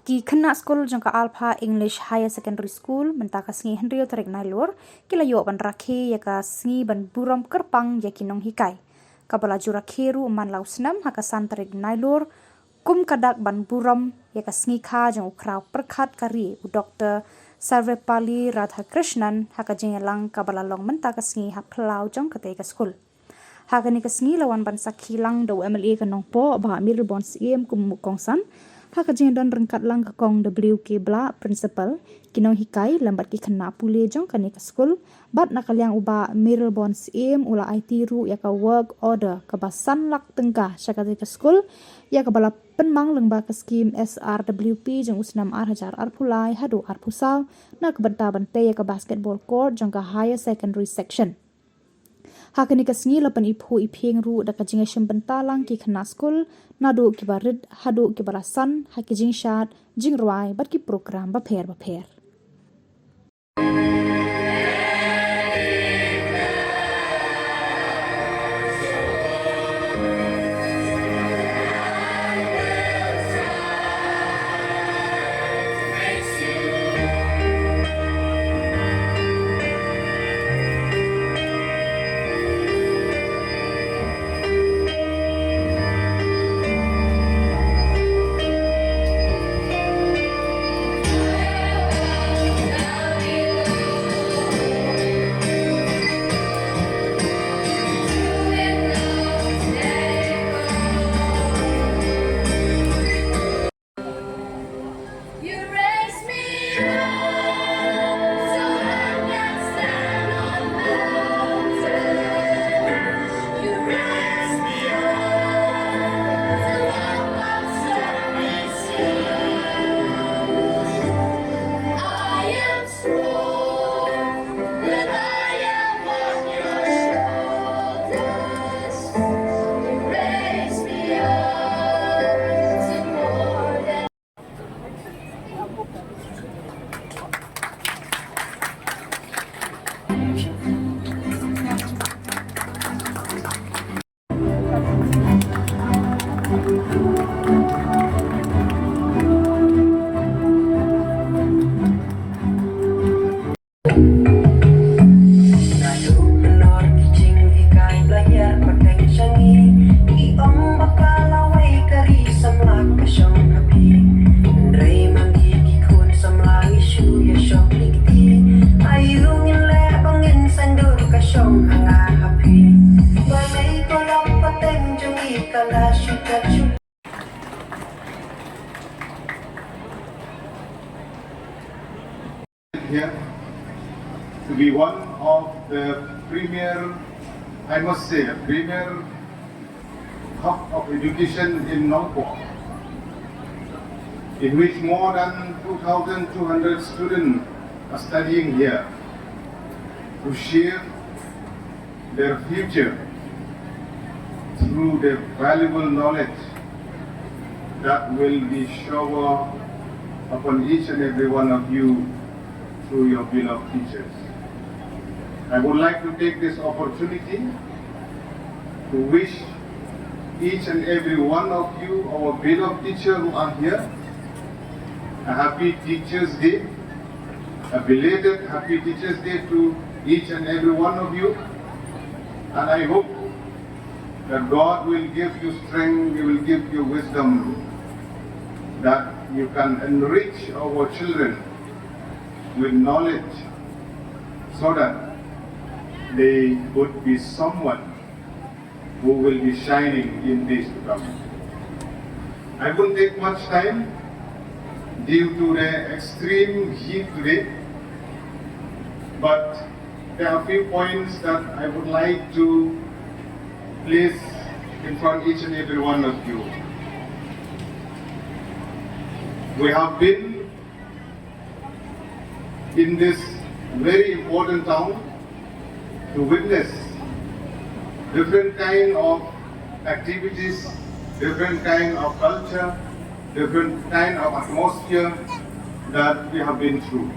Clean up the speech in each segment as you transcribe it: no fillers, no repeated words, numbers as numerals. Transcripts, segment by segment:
Ki khynnah skul jangka Alpha English Higher Secondary School mentaka Sngi Hendrio tarik Nailur kila yo ban Rakhe yaka Sngi Burom kyrpang yaki Nonghikai. Kabala Rakhe ru man lau snem haka san tarik Nailur kum kadak ban Burom yaka sngikha jang khraw pyrkhat kari u Dr. Sarvepalli Radhakrishnan haka jingïalang kabala long mentaka Sngi ha phyllaw jang Katei ka skul. Haka ni ka Sngi lawan ban sakhi lang do MLA ka Nongpoh Bah Mayralborn Syiem kum kongsan. Haka jingdon rengkat lang ke Kong W.K Blah Principal Nonghikai lambat ki khynnah pule jong kane ka skul bat nakaliang Bah Mayralborn Syiem ula IT ru yaka work order kaba sanlak tengkah syakati ka skul yaka bala penmang lengba ka skim SRWP Jong usnam hajar pulai hadu pusaw na kebenta bante yaka basketball court jong ka higher secondary section. Haka ni ka Sngi lapan iphu ipeng ru da ka jingashim bentalang ki khynnah skul nadu ki barid hadu ki barasan haki jingshat jingrawai bat ki program bapher. Here to be one of the premier, I must say, the premier hub of education in Nongpoh, in which more than 2,200 students are studying here to share their future through the valuable knowledge that will be showered upon each and every one of you through your beloved teachers. I would like to take this opportunity to wish each and every one of you, our beloved teachers who are here, a happy Teachers' Day, a belated happy Teachers' Day to each and every one of you. And I hope that God will give you strength, He will give you wisdom, that you can enrich our children with knowledge so that they would be someone who will be shining in days to come. I won't take much time due to the extreme heat today, but there are a few points that I would like to place in front of each and every one of you. We have been in this very important town to witness different kind of activities, different kind of culture, different kind of atmosphere that we have been through.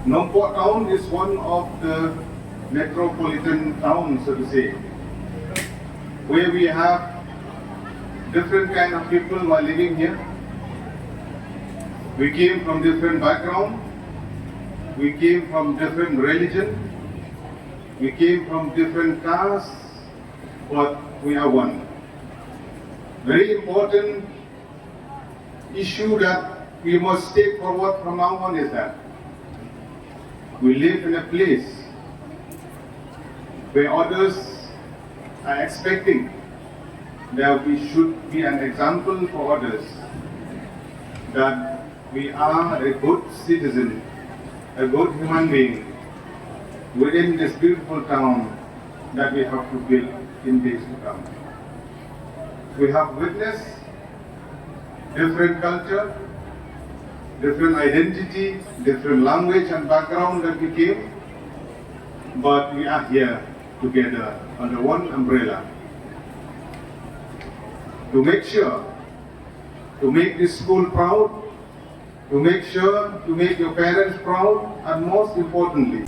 Nongpoh town is one of the metropolitan towns, so to say, where we have different kind of people who are living here, We came from different background. We came from different religion. We came from different castes, but we are one. Very important issue that we must take forward from now on is that we live in a place where others are expecting that we should be an example for others, that we are a good citizen, a good human being within this beautiful town that we have to build in days to come. We have witnessed different culture, different identity, different language and background that we came, but we are here together under one umbrella to make sure, to make this school proud, to make sure to make your parents proud, and most importantly,